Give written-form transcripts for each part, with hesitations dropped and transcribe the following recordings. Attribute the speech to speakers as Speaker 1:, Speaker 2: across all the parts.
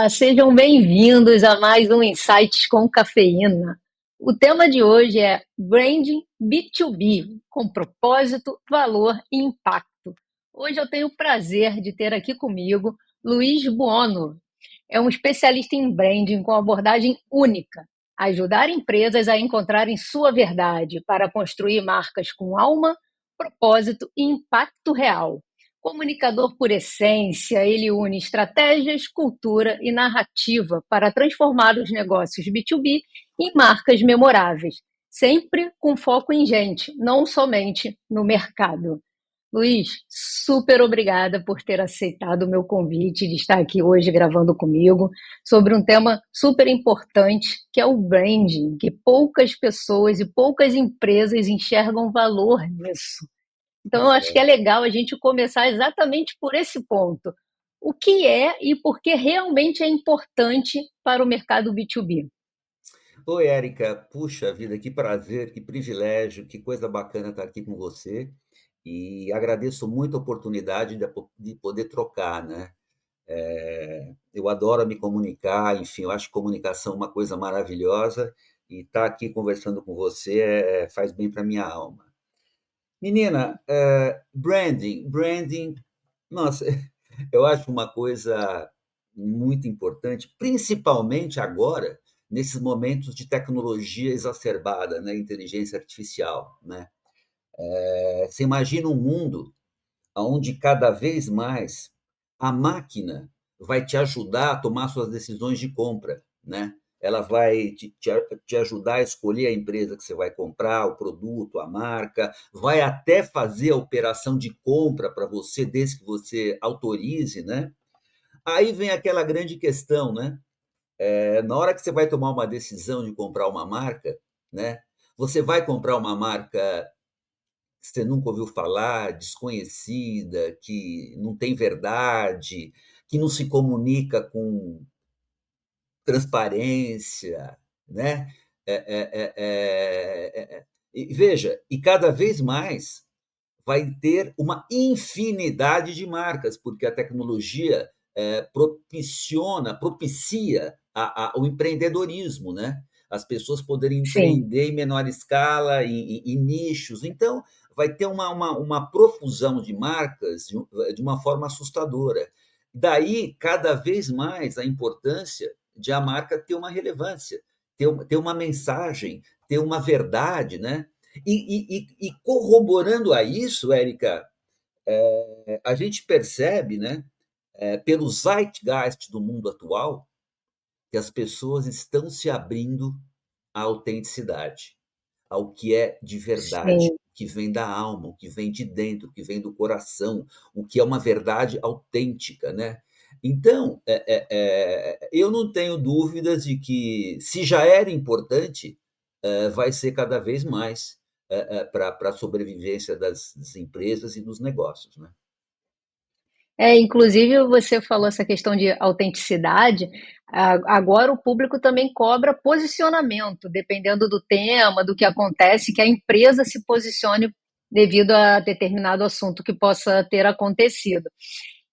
Speaker 1: Olá, sejam bem-vindos a mais um Insights com Cafeína. O tema de hoje é Branding B2B, com propósito, valor e impacto. Hoje eu tenho o prazer de ter aqui comigo Luiz Buono. É um especialista em branding com abordagem única, ajudar empresas a encontrarem sua verdade para construir marcas com alma, propósito e impacto real. Comunicador por essência, ele une estratégias, cultura e narrativa para transformar os negócios B2B em marcas memoráveis, sempre com foco em gente, não somente no mercado. Luiz, super obrigada por ter aceitado o meu convite de estar aqui hoje gravando comigo sobre um tema super importante, que é o branding, que poucas pessoas e poucas empresas enxergam valor nisso. Então, eu acho que é legal a gente começar exatamente por esse ponto. O que é e por que realmente é importante para o mercado B2B?
Speaker 2: Oi, Érica. Puxa vida, que prazer, que privilégio, que coisa bacana estar aqui com você. E agradeço muito a oportunidade de poder trocar, né? Eu adoro me comunicar, enfim, eu acho comunicação uma coisa maravilhosa e estar aqui conversando com você faz bem para minha alma. Menina, branding, nossa, eu acho uma coisa muito importante, principalmente agora, nesses momentos de tecnologia exacerbada, né, inteligência artificial, né? Você imagina um mundo onde cada vez mais a máquina vai te ajudar a tomar suas decisões de compra, né? Ela vai te ajudar a escolher a empresa que você vai comprar, o produto, a marca, vai até fazer a operação de compra para você, desde que você autorize, né? Aí vem aquela grande questão, né? Na hora que você vai tomar uma decisão de comprar uma marca, né? Você vai comprar uma marca que você nunca ouviu falar, desconhecida, que não tem verdade, que não se comunica com transparência, né? E veja, e cada vez mais vai ter uma infinidade de marcas, porque a tecnologia propicia o empreendedorismo, né? As pessoas poderem
Speaker 1: Sim.
Speaker 2: empreender em menor escala, em nichos. Então, vai ter uma profusão de marcas de uma forma assustadora. Daí, cada vez mais, a importância de a marca ter uma relevância, ter uma mensagem, ter uma verdade, né? E corroborando a isso, Érica, a gente percebe, né, pelo zeitgeist do mundo atual, que as pessoas estão se abrindo à autenticidade, ao que é de verdade,
Speaker 1: Sim.
Speaker 2: o que vem da alma, o que vem de dentro, o que vem do coração, o que é uma verdade autêntica, né? Então, eu não tenho dúvidas de que, se já era importante, vai ser cada vez mais para a sobrevivência das empresas e dos negócios, né?
Speaker 1: Inclusive você falou essa questão de autenticidade. Agora o público também cobra posicionamento, dependendo do tema, do que acontece, que a empresa se posicione devido a determinado assunto que possa ter acontecido.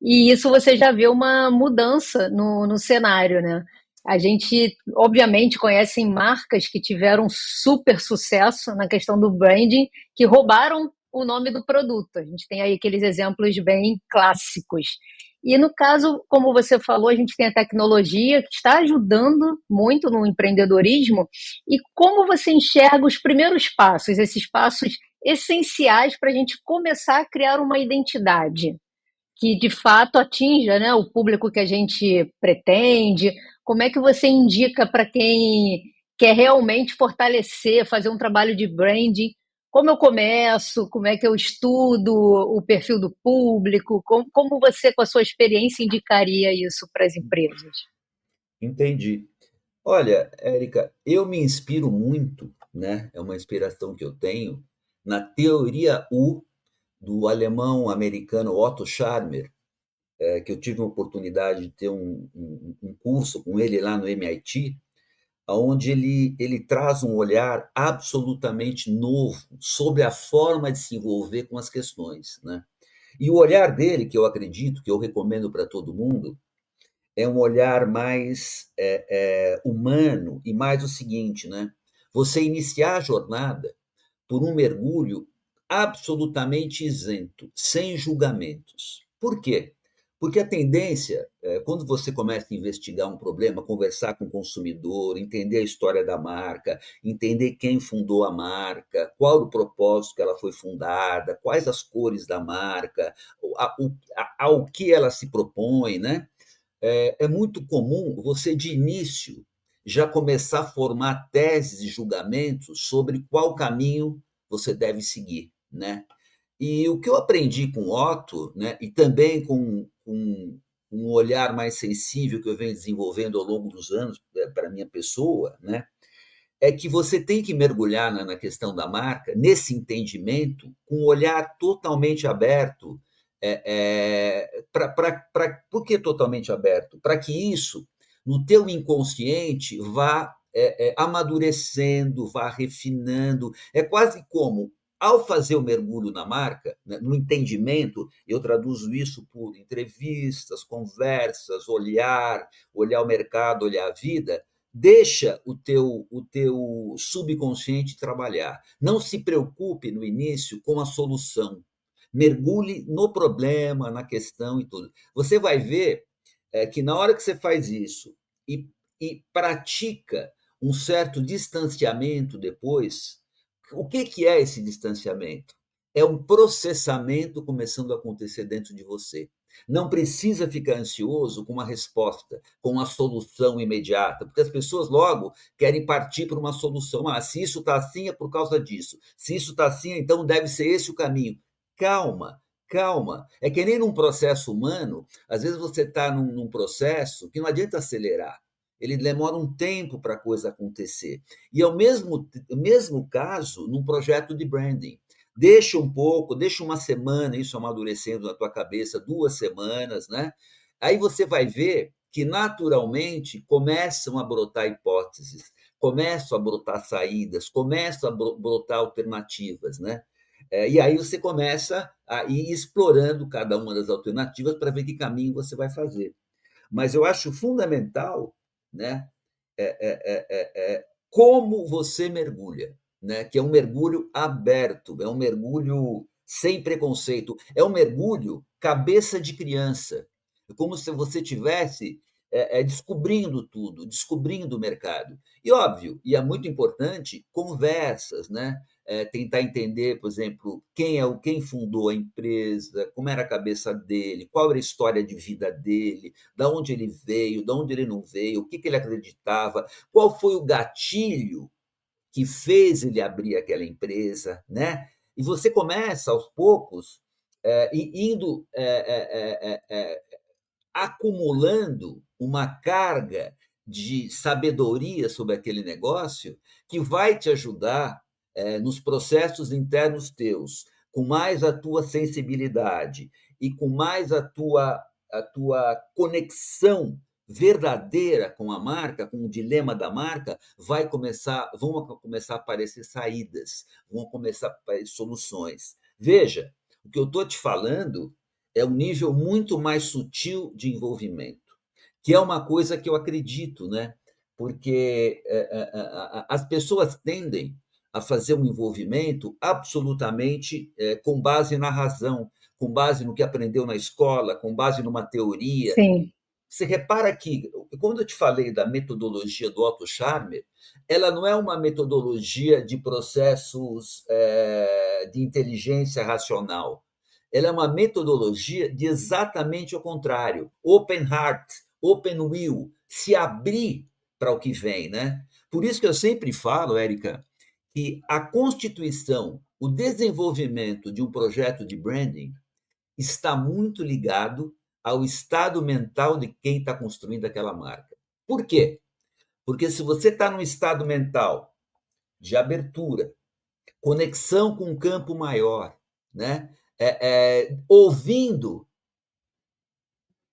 Speaker 1: E isso você já vê uma mudança no cenário, né? A gente, obviamente, conhece marcas que tiveram super sucesso na questão do branding, que roubaram o nome do produto. A gente tem aí aqueles exemplos bem clássicos. E no caso, como você falou, a gente tem a tecnologia que está ajudando muito no empreendedorismo. E como você enxerga os primeiros passos, esses passos essenciais para a gente começar a criar uma identidade que de fato atinja, né, o público que a gente pretende? Como é que você indica para quem quer realmente fortalecer, fazer um trabalho de branding? Como eu começo? Como é que eu estudo o perfil do público? Como você, com a sua experiência, indicaria isso para as empresas?
Speaker 2: Entendi. Olha, Érica, eu me inspiro muito, né? É uma inspiração que eu tenho na teoria U do alemão americano Otto Scharmer, que eu tive a oportunidade de ter um curso com ele lá no MIT, onde ele traz um olhar absolutamente novo sobre a forma de se envolver com as questões, né? E o olhar dele, que eu acredito, que eu recomendo para todo mundo, é um olhar mais humano e mais o seguinte, né? Você iniciar a jornada por um mergulho absolutamente isento, sem julgamentos. Por quê? Porque a tendência, quando você começa a investigar um problema, conversar com o consumidor, entender a história da marca, entender quem fundou a marca, qual o propósito que ela foi fundada, quais as cores da marca, ao que ela se propõe, né? É muito comum você, de início, já começar a formar teses e julgamentos sobre qual caminho você deve seguir, né? E o que eu aprendi com o Otto, né, e também com um olhar mais sensível que eu venho desenvolvendo ao longo dos anos para a minha pessoa, né, é que você tem que mergulhar na questão da marca, nesse entendimento, com um olhar totalmente aberto. Por que totalmente aberto? Para que isso, no teu inconsciente, vá amadurecendo, vá refinando. É quase como, ao fazer o mergulho na marca, né, no entendimento, eu traduzo isso por entrevistas, conversas, olhar o mercado, olhar a vida. Deixa o teu subconsciente trabalhar. Não se preocupe no início com a solução. Mergulhe no problema, na questão e tudo. Você vai ver que na hora que você faz isso e, e pratica um certo distanciamento depois, o que é esse distanciamento? É um processamento começando a acontecer dentro de você. Não precisa ficar ansioso com uma resposta, com uma solução imediata, porque as pessoas logo querem partir para uma solução. Ah, se isso está assim é por causa disso. Se isso está assim, então deve ser esse o caminho. Calma, calma. É que nem num processo humano, às vezes você está num processo que não adianta acelerar. Ele demora um tempo para a coisa acontecer. E é o mesmo caso num projeto de branding. Deixa um pouco, deixa uma semana isso amadurecendo na tua cabeça, 2 semanas, né? Aí você vai ver que naturalmente começam a brotar hipóteses, começam a brotar saídas, começam a brotar alternativas, né? E aí você começa a ir explorando cada uma das alternativas para ver que caminho você vai fazer. Mas eu acho fundamental, né, como você mergulha, né? Que é um mergulho aberto, é um mergulho sem preconceito, é um mergulho cabeça de criança, é como se você tivesse descobrindo tudo, descobrindo o mercado. E óbvio, e é muito importante, conversas, né? Tentar entender, por exemplo, quem fundou a empresa, como era a cabeça dele, qual era a história de vida dele, da onde ele veio, da onde ele não veio, o que ele acreditava, qual foi o gatilho que fez ele abrir aquela empresa, né? E você começa aos poucos indo acumulando uma carga de sabedoria sobre aquele negócio que vai te ajudar nos processos internos teus, com mais a tua sensibilidade e com mais a tua conexão verdadeira com a marca, com o dilema da marca, vão começar a aparecer saídas, vão começar a aparecer soluções. Veja, o que eu estou te falando é um nível muito mais sutil de envolvimento, que é uma coisa que eu acredito, né? Porque as pessoas tendem a fazer um envolvimento absolutamente com base na razão, com base no que aprendeu na escola, com base numa teoria.
Speaker 1: Sim,
Speaker 2: Você repara que, quando eu te falei da metodologia do Otto Scharmer, ela não é uma metodologia de processos de inteligência racional. Ela é uma metodologia de exatamente o contrário. Open heart, open will, se abrir para o que vem, né? Por isso que eu sempre falo, Érica, que a constituição, o desenvolvimento de um projeto de branding está muito ligado ao estado mental de quem está construindo aquela marca. Por quê? Porque se você está num estado mental de abertura, conexão com um campo maior, né? Ouvindo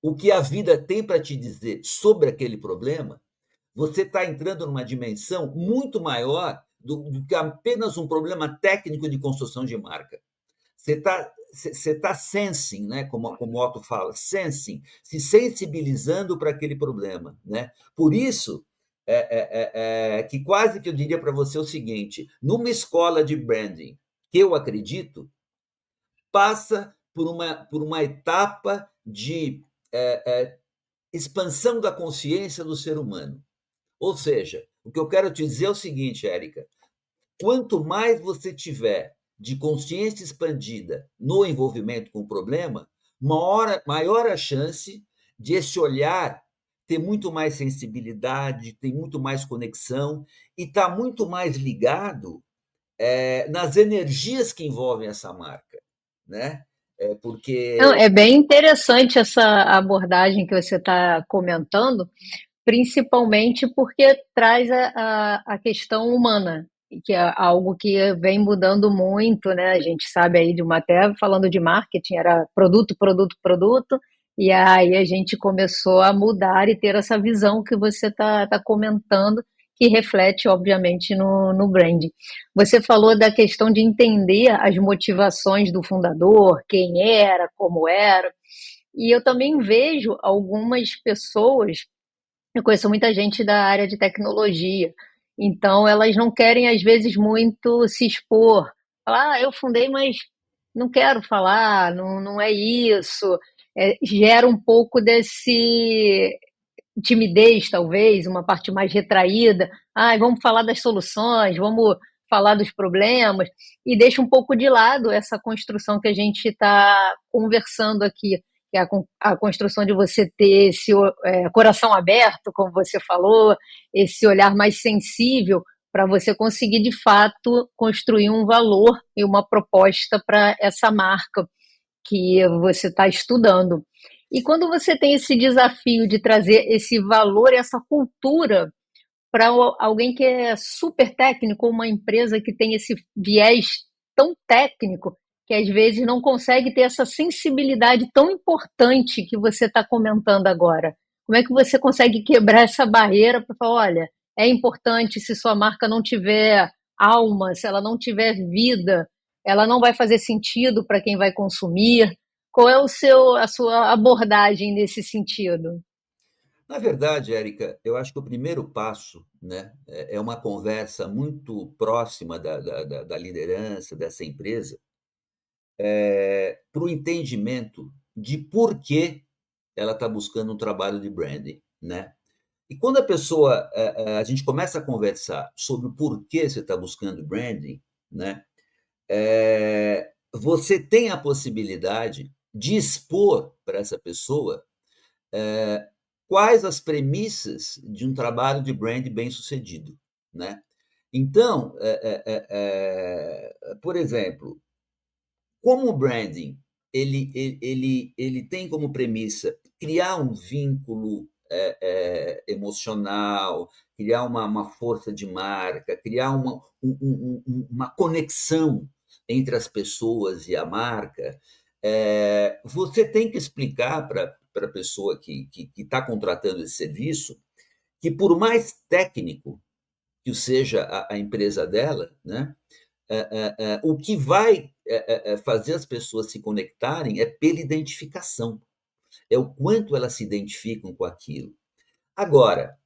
Speaker 2: o que a vida tem para te dizer sobre aquele problema, você está entrando numa dimensão muito maior do que apenas um problema técnico de construção de marca. você tá sensing, né? Como o Otto fala, sensing, se sensibilizando para aquele problema, né? Por isso que quase que eu diria para você o seguinte: numa escola de branding, que eu acredito, passa por uma etapa de expansão da consciência do ser humano. Ou seja, o que eu quero te dizer é o seguinte, Érica: quanto mais você tiver de consciência expandida no envolvimento com o problema, maior a chance de esse olhar ter muito mais sensibilidade, ter muito mais conexão e estar muito mais ligado nas energias que envolvem essa marca, né?
Speaker 1: Não,
Speaker 2: Porque
Speaker 1: é bem interessante essa abordagem que você está comentando, principalmente porque traz a questão humana, que é algo que vem mudando muito, né? A gente sabe aí de uma, até falando de marketing, era produto, produto, produto, e aí a gente começou a mudar e ter essa visão que você tá comentando, que reflete, obviamente, no branding. Você falou da questão de entender as motivações do fundador, quem era, como era, e eu também vejo algumas pessoas, eu conheço muita gente da área de tecnologia, então elas não querem, às vezes, muito se expor. Falar, eu fundei, mas não quero falar, não é isso. Gera um pouco desse timidez, talvez, uma parte mais retraída. Ah, vamos falar das soluções, vamos falar dos problemas, e deixa um pouco de lado essa construção que a gente está conversando aqui, que é a construção de você ter esse coração aberto, como você falou, esse olhar mais sensível para você conseguir, de fato, construir um valor e uma proposta para essa marca que você está estudando. E quando você tem esse desafio de trazer esse valor, essa cultura para alguém que é super técnico, uma empresa que tem esse viés tão técnico, que às vezes não consegue ter essa sensibilidade tão importante que você está comentando agora. Como é que você consegue quebrar essa barreira para falar, olha, é importante, se sua marca não tiver alma, se ela não tiver vida, ela não vai fazer sentido para quem vai consumir. Qual é a sua abordagem nesse sentido?
Speaker 2: na verdade, Érica, eu acho que o primeiro passo, né, é uma conversa muito próxima da liderança dessa empresa, para o entendimento de por que ela está buscando um trabalho de branding, né? E quando a gente começa a conversar sobre o porquê você está buscando branding, né? Você tem a possibilidade de expor para essa pessoa quais as premissas de um trabalho de brand bem-sucedido, né? Então, por exemplo, como o branding ele tem como premissa criar um vínculo emocional, criar uma força de marca, criar uma conexão entre as pessoas e a marca, você tem que explicar para a pessoa que está contratando esse serviço que, por mais técnico que seja a empresa dela, né, o que vai fazer as pessoas se conectarem é pela identificação, é o quanto elas se identificam com aquilo. Agora,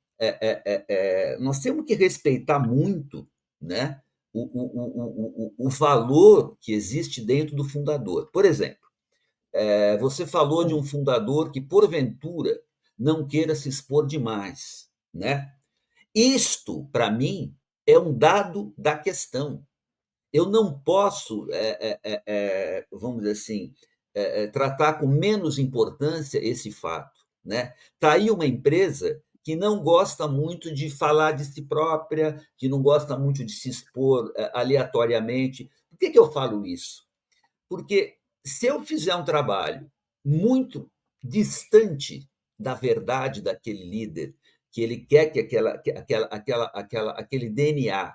Speaker 2: nós temos que respeitar muito, né, o valor que existe dentro do fundador. Por exemplo, você falou de um fundador que, porventura, não queira se expor demais, né? Isto, para mim, é um dado da questão. Eu não posso, vamos dizer assim, tratar com menos importância esse fato, né? Está aí uma empresa que não gosta muito de falar de si própria, que não gosta muito de se expor aleatoriamente. Por que eu falo isso? Porque se eu fizer um trabalho muito distante da verdade daquele líder, que ele quer que aquele DNA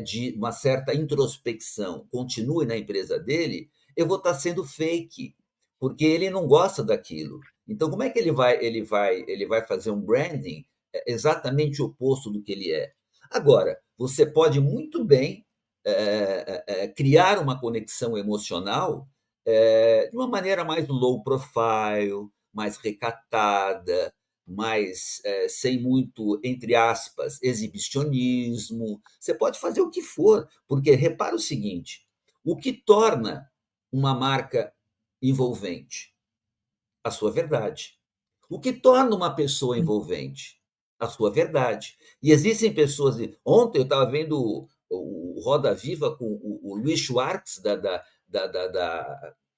Speaker 2: de uma certa introspecção continue na empresa dele, eu vou estar sendo fake, porque ele não gosta daquilo. Então, como é que ele vai fazer um branding, exatamente exatamente oposto do que ele é? Agora, você pode muito bem criar uma conexão emocional de uma maneira mais low profile, mais recatada, mais sem muito, entre aspas, exibicionismo. Você pode fazer o que for, porque repara o seguinte: o que torna uma marca envolvente? A sua verdade. O que torna uma pessoa envolvente? A sua verdade. E existem pessoas. Ontem eu estava vendo o Roda Viva com o Luiz Schwartz,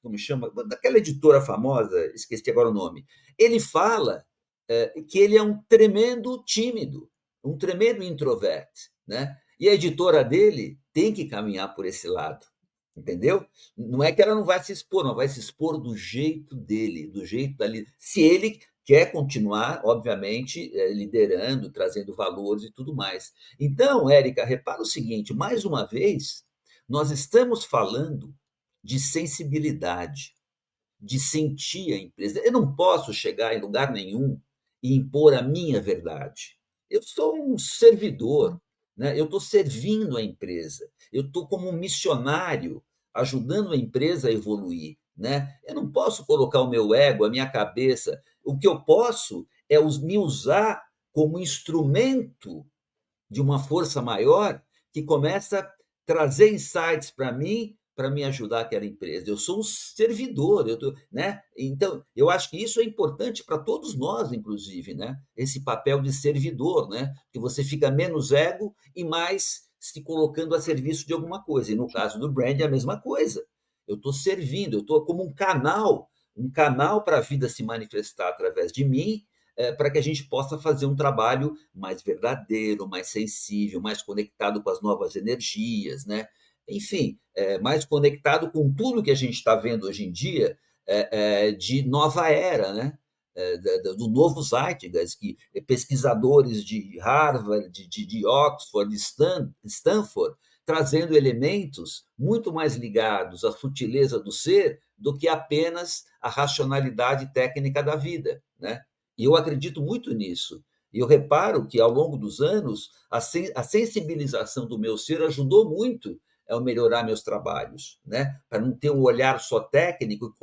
Speaker 2: como chama? Daquela editora famosa, esqueci agora o nome. Ele fala que ele é um tremendo tímido, um tremendo introverto, né? E a editora dele tem que caminhar por esse lado, entendeu? Não é que ela não vai se expor, não vai se expor do jeito dele, do jeito dali. Se ele quer continuar, obviamente, liderando, trazendo valores e tudo mais. Então, Érica, repara o seguinte: mais uma vez, nós estamos falando de sensibilidade, de sentir a empresa. Eu não posso chegar em lugar nenhum e impor a minha verdade. Eu sou um servidor, né? Eu estou servindo a empresa, eu estou como um missionário ajudando a empresa a evoluir. Né? Eu não posso colocar o meu ego, a minha cabeça. O que eu posso é me usar como instrumento de uma força maior que começa a trazer insights para me ajudar aquela empresa. Eu sou um servidor, né? Então, eu acho que isso é importante para todos nós, inclusive, né? Esse papel de servidor, né? Que você fica menos ego e mais se colocando a serviço de alguma coisa. E no caso do brand é a mesma coisa. Eu estou servindo, eu estou como um canal para a vida se manifestar através de mim, para que a gente possa fazer um trabalho mais verdadeiro, mais sensível, mais conectado com as novas energias, né? Enfim, mais conectado com tudo que a gente está vendo hoje em dia de nova era, né? Do novo Zeitgeist, que pesquisadores de Harvard, de Oxford, de Stanford, trazendo elementos muito mais ligados à sutileza do ser do que apenas a racionalidade técnica da vida, né? E eu acredito muito nisso. E eu reparo que, ao longo dos anos, a sensibilização do meu ser ajudou muito a melhorar meus trabalhos, né? Para não ter um olhar só técnico que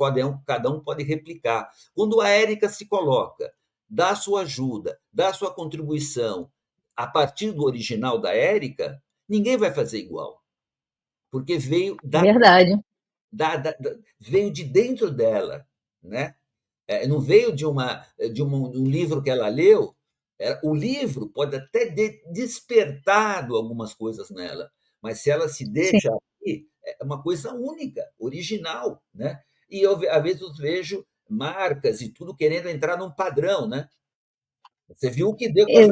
Speaker 2: cada um pode replicar. Quando a Érica se coloca, dá a sua ajuda, dá a sua contribuição a partir do original da Érica, ninguém vai fazer igual, porque
Speaker 1: Verdade.
Speaker 2: veio de dentro dela, né? Não veio de um livro que ela leu. O livro pode até despertado algumas coisas nela, mas se ela se
Speaker 1: Sim.
Speaker 2: deixa aqui, é uma coisa única, original, né? E eu, às vezes, eu vejo marcas e tudo querendo entrar num padrão, né? Você viu o que deu com a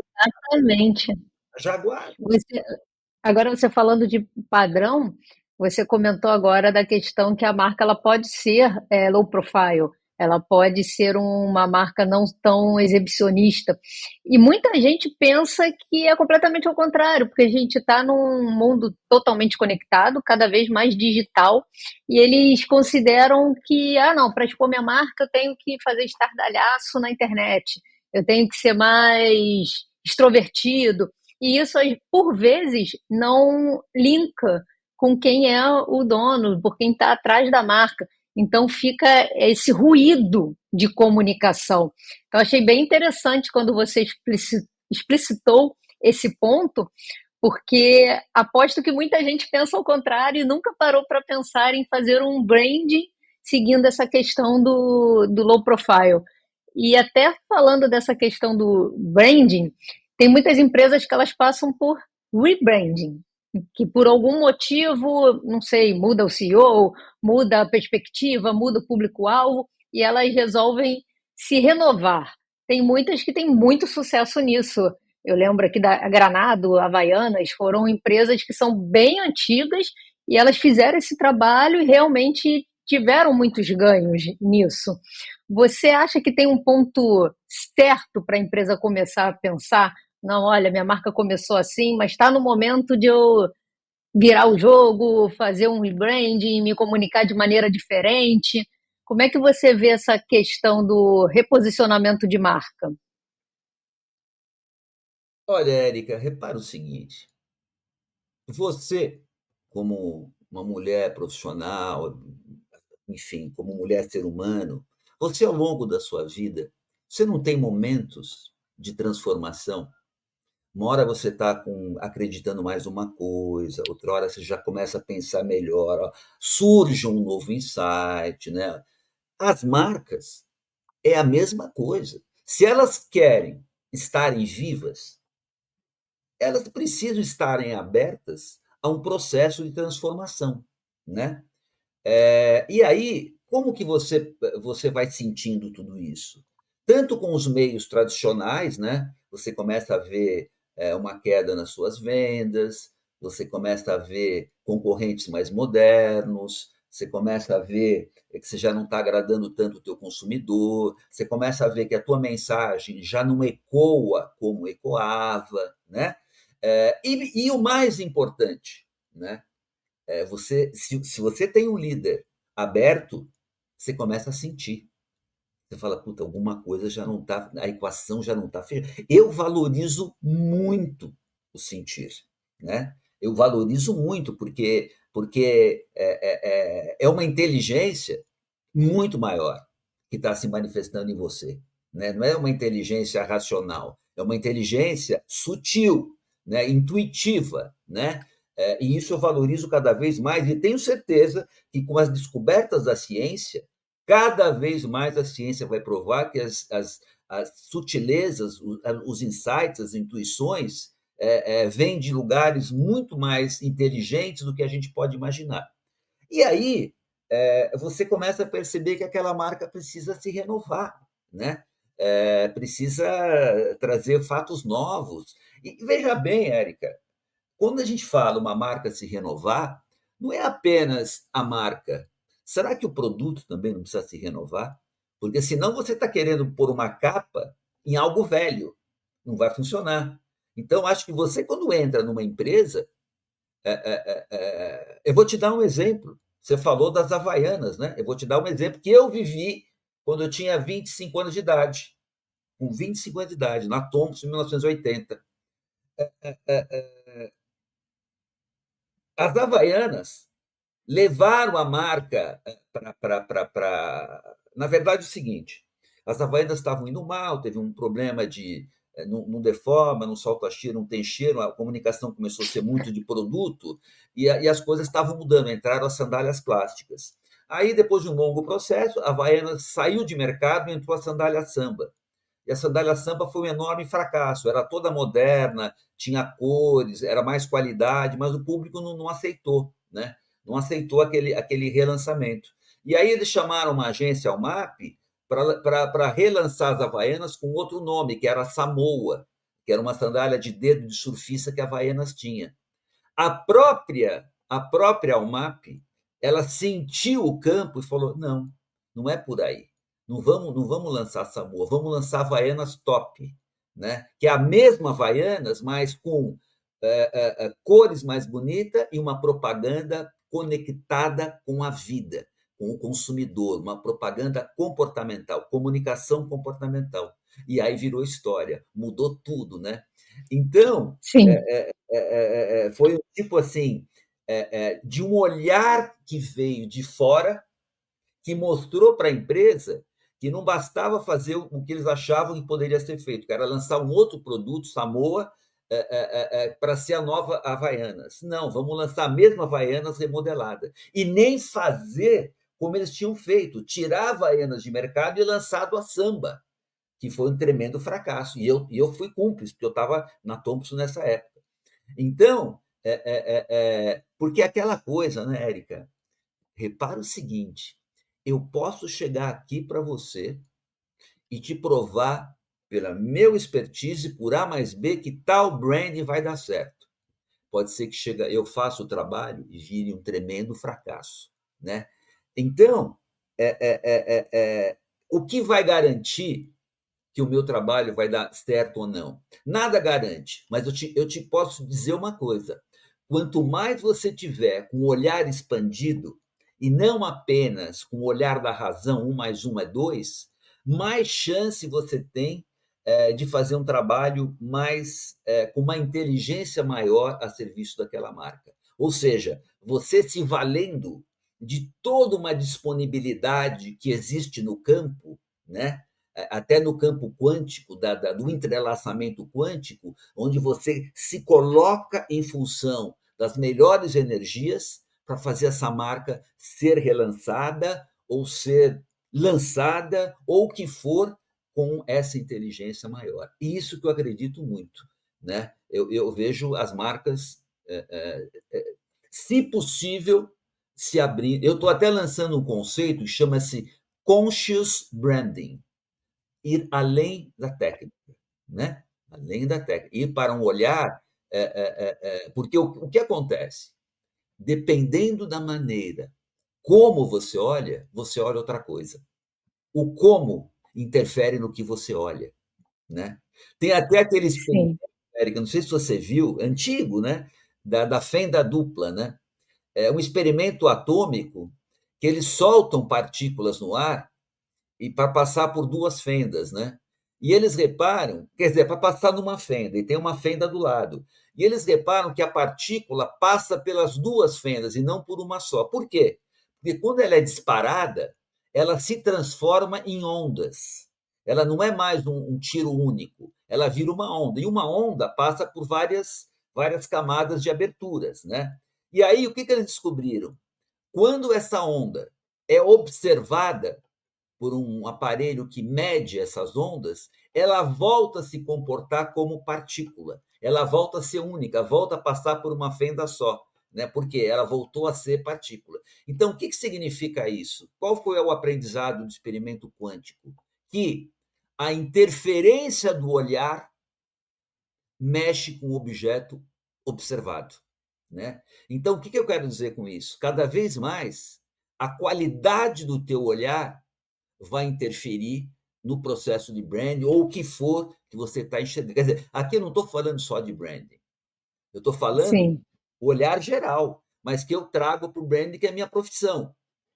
Speaker 1: Exatamente.
Speaker 2: Jaguar?
Speaker 1: Você, agora você falando de padrão, você comentou agora da questão que a marca ela pode ser low profile, ela pode ser uma marca não tão exibicionista. E muita gente pensa que é completamente ao contrário, porque a gente está num mundo totalmente conectado, cada vez mais digital, e eles consideram que, ah, não, para expor minha marca eu tenho que fazer estardalhaço na internet, eu tenho que ser mais extrovertido. E isso, por vezes, não linka com quem é o dono, por quem está atrás da marca. Então, fica esse ruído de comunicação. Então, achei bem interessante quando você explicitou esse ponto, porque aposto que muita gente pensa ao contrário e nunca parou para pensar em fazer um branding seguindo essa questão do low profile. E até falando dessa questão do branding, tem muitas empresas que elas passam por rebranding, que por algum motivo, não sei, muda o CEO, muda a perspectiva, muda o público-alvo, e elas resolvem se renovar. Tem muitas que têm muito sucesso nisso. Eu lembro aqui da Granado, Havaianas, foram empresas que são bem antigas e elas fizeram esse trabalho e realmente tiveram muitos ganhos nisso. Você acha que tem um ponto certo para a empresa começar a pensar? Não, olha, minha marca começou assim, mas está no momento de eu virar o jogo, fazer um rebranding, me comunicar de maneira diferente. Como é que você vê essa questão do reposicionamento de marca?
Speaker 2: Olha, Érica, repara o seguinte: você como uma mulher profissional, enfim, como mulher ser humano, você ao longo da sua vida, você não tem momentos de transformação? Uma hora você está acreditando mais uma coisa, outra hora você já começa a pensar melhor, ó, surge um novo insight, né? As marcas é a mesma coisa. Se elas querem estarem vivas, elas precisam estarem abertas a um processo de transformação, né? E aí, como que você vai sentindo tudo isso? Tanto com os meios tradicionais, né? Você começa a ver uma queda nas suas vendas, você começa a ver concorrentes mais modernos, você começa a ver que você já não está agradando tanto o teu consumidor, você começa a ver que a tua mensagem já não ecoa como ecoava, né? E o mais importante, né? Se você tem um líder aberto, você começa a sentir. Você fala, puta, alguma coisa já não está, a equação já não está fechada. Eu valorizo muito o sentir, né? Eu valorizo muito porque é uma inteligência muito maior que está se manifestando em você, né? Não é uma inteligência racional, é uma inteligência sutil, né? Intuitiva, né? E isso eu valorizo cada vez mais e tenho certeza que com as descobertas da ciência, cada vez mais a ciência vai provar que as sutilezas, os insights, as intuições vêm de lugares muito mais inteligentes do que a gente pode imaginar. E aí você começa a perceber que aquela marca precisa se renovar, né? Precisa trazer fatos novos. E veja bem, Érica, quando a gente fala uma marca se renovar, não é apenas a marca. Será que o produto também não precisa se renovar? Porque senão você está querendo pôr uma capa em algo velho. Não vai funcionar. Então, acho que você, quando entra numa empresa, eu vou te dar um exemplo. Você falou das Havaianas, né? Eu vou te dar um exemplo que eu vivi quando eu tinha 25 anos de idade. Com 25 anos de idade, na Thompson, em 1980. As Havaianas levaram a marca para. Na verdade, é o seguinte: as Havaianas estavam indo mal, teve um problema de. Não deforma, não solta cheiro, não tem cheiro, a comunicação começou a ser muito de produto e as coisas estavam mudando, entraram as sandálias plásticas. Aí, depois de um longo processo, a Havaianas saiu de mercado e entrou a sandália samba. E a sandália samba foi um enorme fracasso, era toda moderna, tinha cores, era mais qualidade, mas o público não aceitou, né? Não aceitou aquele relançamento. E aí eles chamaram uma agência, ao MAP, para relançar as Havaianas com outro nome, que era a Samoa, que era uma sandália de dedo de surfista que a Havaianas tinha. A própria Almap, ela sentiu o campo e falou: não, não é por aí. Não vamos lançar Samoa, vamos lançar Havaianas Top, né? Que é a mesma Havaianas, mas com cores mais bonitas e uma propaganda conectada com a vida, com o consumidor, uma propaganda comportamental, comunicação comportamental. E aí virou história, mudou tudo, né? Então,
Speaker 1: Sim,
Speaker 2: foi um tipo assim, de um olhar que veio de fora, que mostrou para a empresa que não bastava fazer o que eles achavam que poderia ser feito, que era lançar um outro produto, Samoa, para ser a nova Havaianas. Não, vamos lançar a mesma Havaianas remodelada. E nem fazer como eles tinham feito, tirar a Havaianas de mercado e lançado a samba, que foi um tremendo fracasso. E eu fui cúmplice, porque eu estava na Thompson nessa época. Então, porque aquela coisa, né, Érica? Repara o seguinte: eu posso chegar aqui para você e te provar, pela meu expertise, por A mais B, que tal branding vai dar certo. Pode ser que eu faça o trabalho e vire um tremendo fracasso, né? Então, o que vai garantir que o meu trabalho vai dar certo ou não? Nada garante, mas eu te posso dizer uma coisa: quanto mais você tiver com o olhar expandido, e não apenas com o olhar da razão, um mais um é dois, mais chance você tem de fazer um trabalho mais com uma inteligência maior a serviço daquela marca. Ou seja, você se valendo de toda uma disponibilidade que existe no campo, né? Até no campo quântico, do entrelaçamento quântico, onde você se coloca em função das melhores energias para fazer essa marca ser relançada ou ser lançada, ou o que for, com essa inteligência maior. E isso que eu acredito muito. Né? Eu vejo as marcas, se possível, se abrir. Eu estou até lançando um conceito que chama-se conscious branding, ir além da técnica, né? Além da técnica, ir para um olhar, porque o que acontece? Dependendo da maneira como você olha outra coisa. O como interfere no que você olha, né? Tem até aquele experimento,
Speaker 1: Sim,
Speaker 2: Érica, não sei se você viu, antigo, né? Da fenda dupla, né? É um experimento atômico que eles soltam partículas no ar e para passar por duas fendas, né? E eles reparam, quer dizer, para passar numa fenda, e tem uma fenda do lado. E eles reparam que a partícula passa pelas duas fendas e não por uma só. Por quê? Porque quando ela é disparada, ela se transforma em ondas. Ela não é mais um tiro único, ela vira uma onda. E uma onda passa por várias camadas de aberturas, né? E aí, o que eles descobriram? Quando essa onda é observada por um aparelho que mede essas ondas, ela volta a se comportar como partícula. Ela volta a ser única, volta a passar por uma fenda só, né? Porque ela voltou a ser partícula. Então, o que significa isso? Qual foi o aprendizado do experimento quântico? Que a interferência do olhar mexe com o objeto observado, né? Então, o que eu quero dizer com isso? Cada vez mais, a qualidade do teu olhar vai interferir no processo de branding ou o que for que você está enxergando. Quer dizer, aqui eu não estou falando só de branding, eu estou falando
Speaker 1: sim.
Speaker 2: o olhar geral, mas que eu trago para o branding, que é a minha profissão,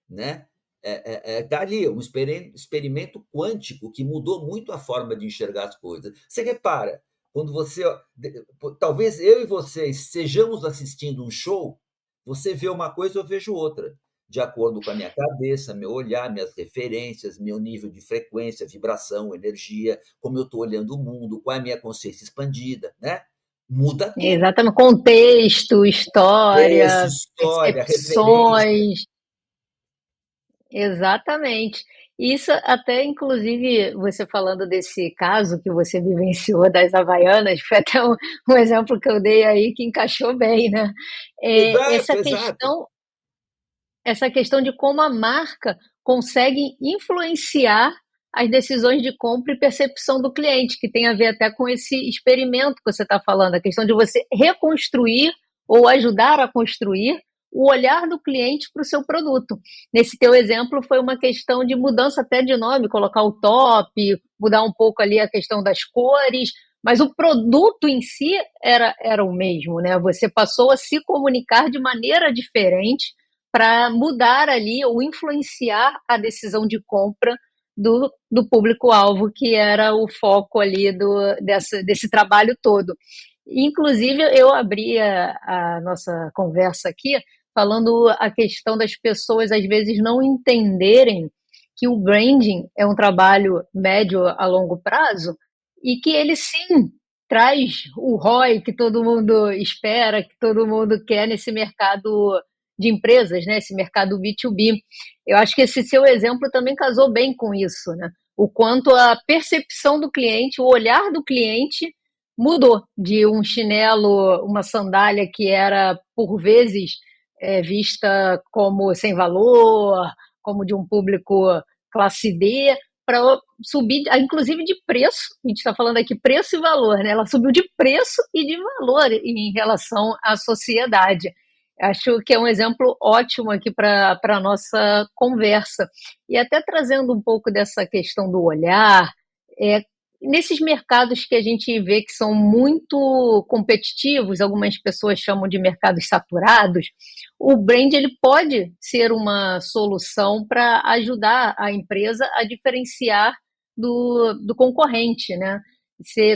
Speaker 2: né? Tá ali um experimento quântico que mudou muito a forma de enxergar as coisas. Você repara, quando você, talvez eu e vocês sejamos assistindo um show, você vê uma coisa, eu vejo outra, de acordo com a minha cabeça, meu olhar, minhas referências, meu nível de frequência, vibração, energia, como eu estou olhando o mundo, qual é a minha consciência expandida, né? Muda tudo.
Speaker 1: Exatamente. Contexto,
Speaker 2: Texto,
Speaker 1: história,
Speaker 2: história, referência.
Speaker 1: percepções. Exatamente. Isso até, inclusive, você falando desse caso que você vivenciou das Havaianas, foi até um exemplo que eu dei aí que encaixou bem, né?
Speaker 2: Exato, exato.
Speaker 1: Essa questão de como a marca consegue influenciar as decisões de compra e percepção do cliente, que tem a ver até com esse experimento que você está falando, a questão de você reconstruir ou ajudar a construir o olhar do cliente para o seu produto. Nesse teu exemplo, foi uma questão de mudança até de nome, colocar o top, mudar um pouco ali a questão das cores, mas o produto em si era o mesmo, né? Você passou a se comunicar de maneira diferente para mudar ali ou influenciar a decisão de compra do público-alvo, que era o foco ali desse trabalho todo. Inclusive, eu abri a nossa conversa aqui falando a questão das pessoas às vezes não entenderem que o branding é um trabalho médio a longo prazo e que ele sim traz o ROI que todo mundo espera, que todo mundo quer nesse mercado de empresas, né? Esse mercado B2B. Eu acho que esse seu exemplo também casou bem com isso, né? O quanto a percepção do cliente, o olhar do cliente mudou de um chinelo, uma sandália que era por vezes vista como sem valor, como de um público classe D, para subir, inclusive de preço. A gente está falando aqui preço e valor, né? Ela subiu de preço e de valor em relação à sociedade. Acho que é um exemplo ótimo aqui para a nossa conversa. E até trazendo um pouco dessa questão do olhar, é, nesses mercados que a gente vê que são muito competitivos, algumas pessoas chamam de mercados saturados, o brand ele pode ser uma solução para ajudar a empresa a diferenciar do concorrente, né?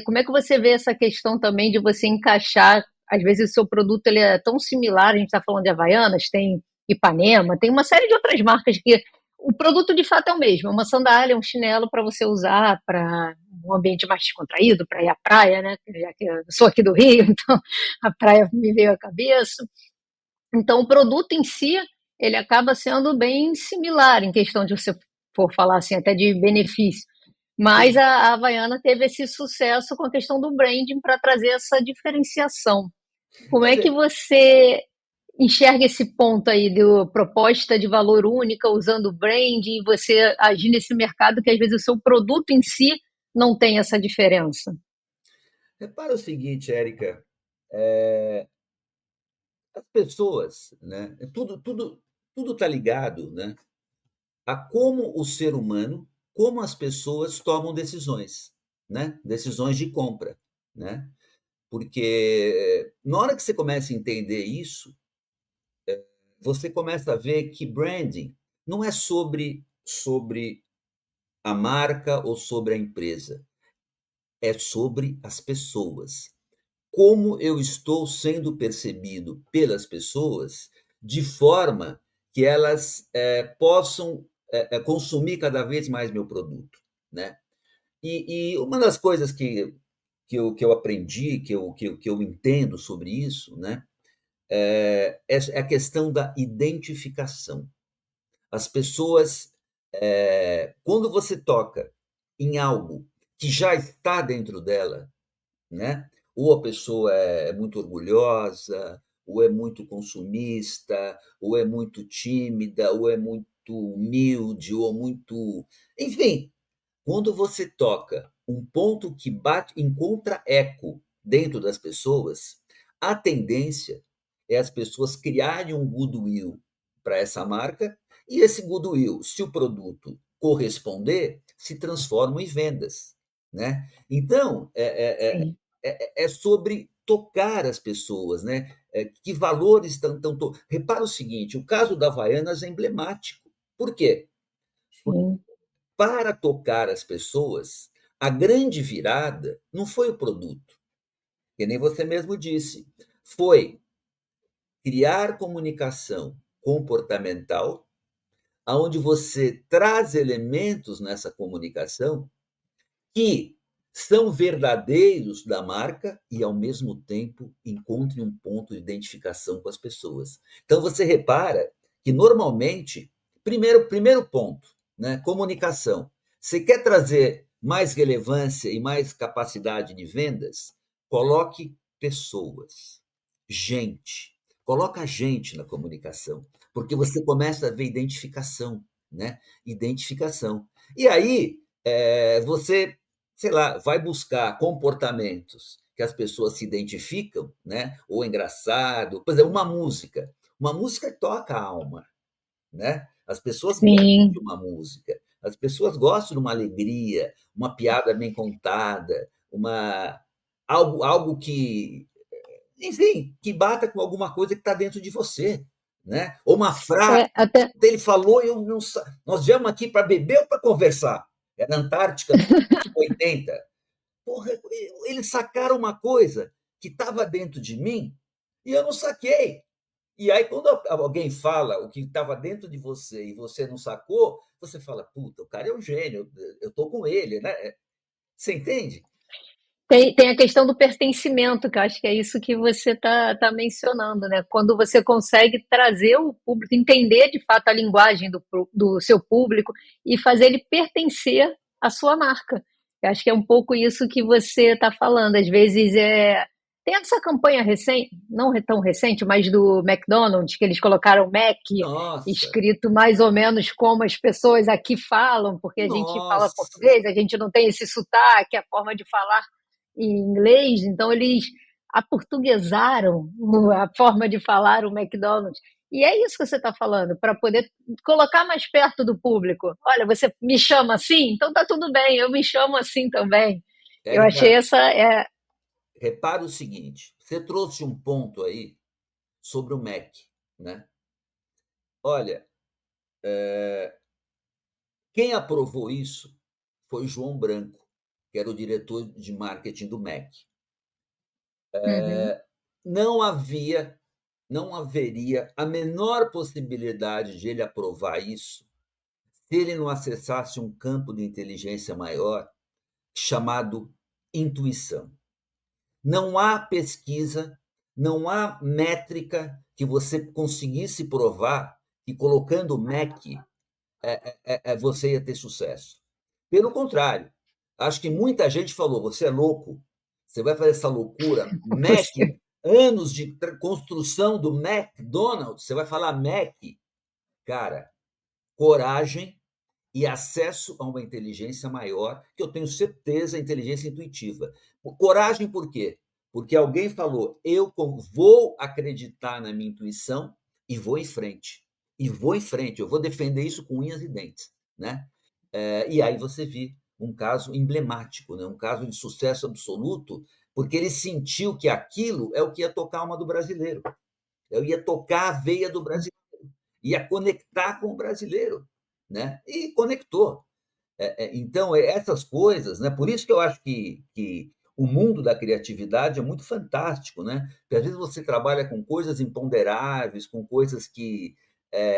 Speaker 1: Como é que você vê essa questão também de você encaixar às vezes o seu produto ele é tão similar, a gente está falando de Havaianas, tem Ipanema, tem uma série de outras marcas que o produto de fato é o mesmo, é uma sandália, um chinelo para você usar para um ambiente mais descontraído, para ir à praia, né? Já que eu sou aqui do Rio, então a praia me veio à cabeça. Então, o produto em si, ele acaba sendo bem similar em questão de você for falar assim, até de benefício. Mas
Speaker 2: Sim.
Speaker 1: a Havaiana teve esse sucesso com a questão do branding para trazer essa diferenciação. Como
Speaker 2: Quer
Speaker 1: é que
Speaker 2: dizer,
Speaker 1: você enxerga esse ponto aí de proposta de valor única usando branding e você agir nesse mercado que às vezes o seu produto em si não tem essa diferença?
Speaker 2: repara o seguinte, Érica, as pessoas, né, tudo está ligado, né, a como o ser humano, como as pessoas tomam decisões, né, decisões de compra, né? Porque na hora que você começa a entender isso, você começa a ver que branding não é sobre a marca ou sobre a empresa, é sobre as pessoas. Como eu estou sendo percebido pelas pessoas de forma que elas possam consumir cada vez mais meu produto, né? E uma das coisas que eu aprendi, que eu entendo sobre isso, né, é a questão da identificação. As pessoas, quando você toca em algo que já está dentro dela, né? Ou a pessoa é muito orgulhosa, ou é muito consumista, ou é muito tímida, ou é muito humilde, ou muito. Enfim, quando você toca um ponto que bate, encontra eco dentro das pessoas, a tendência é as pessoas criarem um goodwill para essa marca, e esse goodwill, se o produto corresponder, se transforma em vendas, né? Então,
Speaker 1: Sim,
Speaker 2: é sobre tocar as pessoas, né? Que valores estão. Repara o seguinte: o caso da Havaianas é emblemático. Por quê?
Speaker 1: sim,
Speaker 2: Para tocar as pessoas, a grande virada não foi o produto, que nem você mesmo disse, foi criar comunicação comportamental, aonde você traz elementos nessa comunicação que são verdadeiros da marca e, ao mesmo tempo, encontrem um ponto de identificação com as pessoas. Então, você repara que, normalmente, primeiro ponto, né, comunicação. Você quer trazer mais relevância e mais capacidade de vendas? Coloque pessoas, gente. Coloca gente na comunicação, porque você começa a ver identificação, né? Identificação. E aí, você, sei lá, vai buscar comportamentos que as pessoas se identificam, né? Ou engraçado, por exemplo, uma música toca a alma, né? As pessoas gostam de
Speaker 1: sim.
Speaker 2: uma música, as pessoas gostam de uma alegria, uma piada bem contada, algo que, enfim, que bata com alguma coisa que está dentro de você, né? Ou uma frase
Speaker 1: É, até,
Speaker 2: ele falou, eu não, nós viemos aqui para beber ou para conversar? Era Antártica 80. Porra, eles sacaram uma coisa que estava dentro de mim e eu não saquei. E aí, quando alguém fala o que estava dentro de você e você não sacou, você fala, puta, o cara é um gênio, eu estou com ele, né? Você entende?
Speaker 1: tem a questão do pertencimento, que eu acho que é isso que você tá mencionando, né? Quando você consegue trazer o público, entender de fato a linguagem do seu público e fazer ele pertencer à sua marca. Eu acho que é um pouco isso que você está falando. Às vezes tem essa campanha recente, não tão recente, mas do McDonald's, que eles colocaram Mac
Speaker 2: Nossa,
Speaker 1: escrito mais ou menos como as pessoas aqui falam, porque a gente fala
Speaker 2: nossa,
Speaker 1: português, a gente não tem esse sotaque, a forma de falar em inglês, então eles aportuguesaram a forma de falar o McDonald's. E é isso que você está falando, para poder colocar mais perto do público. Olha, você me chama assim? Então tá tudo bem, eu me chamo assim também. Eu achei
Speaker 2: Érica,
Speaker 1: essa.
Speaker 2: repara o seguinte, você trouxe um ponto aí sobre o Mac, né? Olha, quem aprovou isso foi João Branco, que era o diretor de marketing do Mac.
Speaker 1: Uhum,
Speaker 2: não havia, não haveria a menor possibilidade de ele aprovar isso se ele não acessasse um campo de inteligência maior chamado intuição. Não há pesquisa, não há métrica que você conseguisse provar que colocando o MEC você ia ter sucesso. Pelo contrário, acho que muita gente falou: você é louco, você vai fazer essa loucura, Mac,
Speaker 1: Você.
Speaker 2: anos de construção do McDonald's, você vai falar Mac. Cara, coragem e acesso a uma inteligência maior, que eu tenho certeza é inteligência intuitiva. Coragem por quê? Porque alguém falou: eu vou acreditar na minha intuição e vou em frente. E vou em frente, eu vou defender isso com unhas e dentes. Né? E aí você vê um caso emblemático, né? Um caso de sucesso absoluto, porque ele sentiu que aquilo é o que ia tocar a alma do brasileiro. Eu ia tocar a veia do brasileiro, ia conectar com o brasileiro. Né? E conectou. Então, essas coisas, né? Por isso que eu acho que o mundo da criatividade é muito fantástico, né? Porque às vezes você trabalha com coisas imponderáveis, com coisas que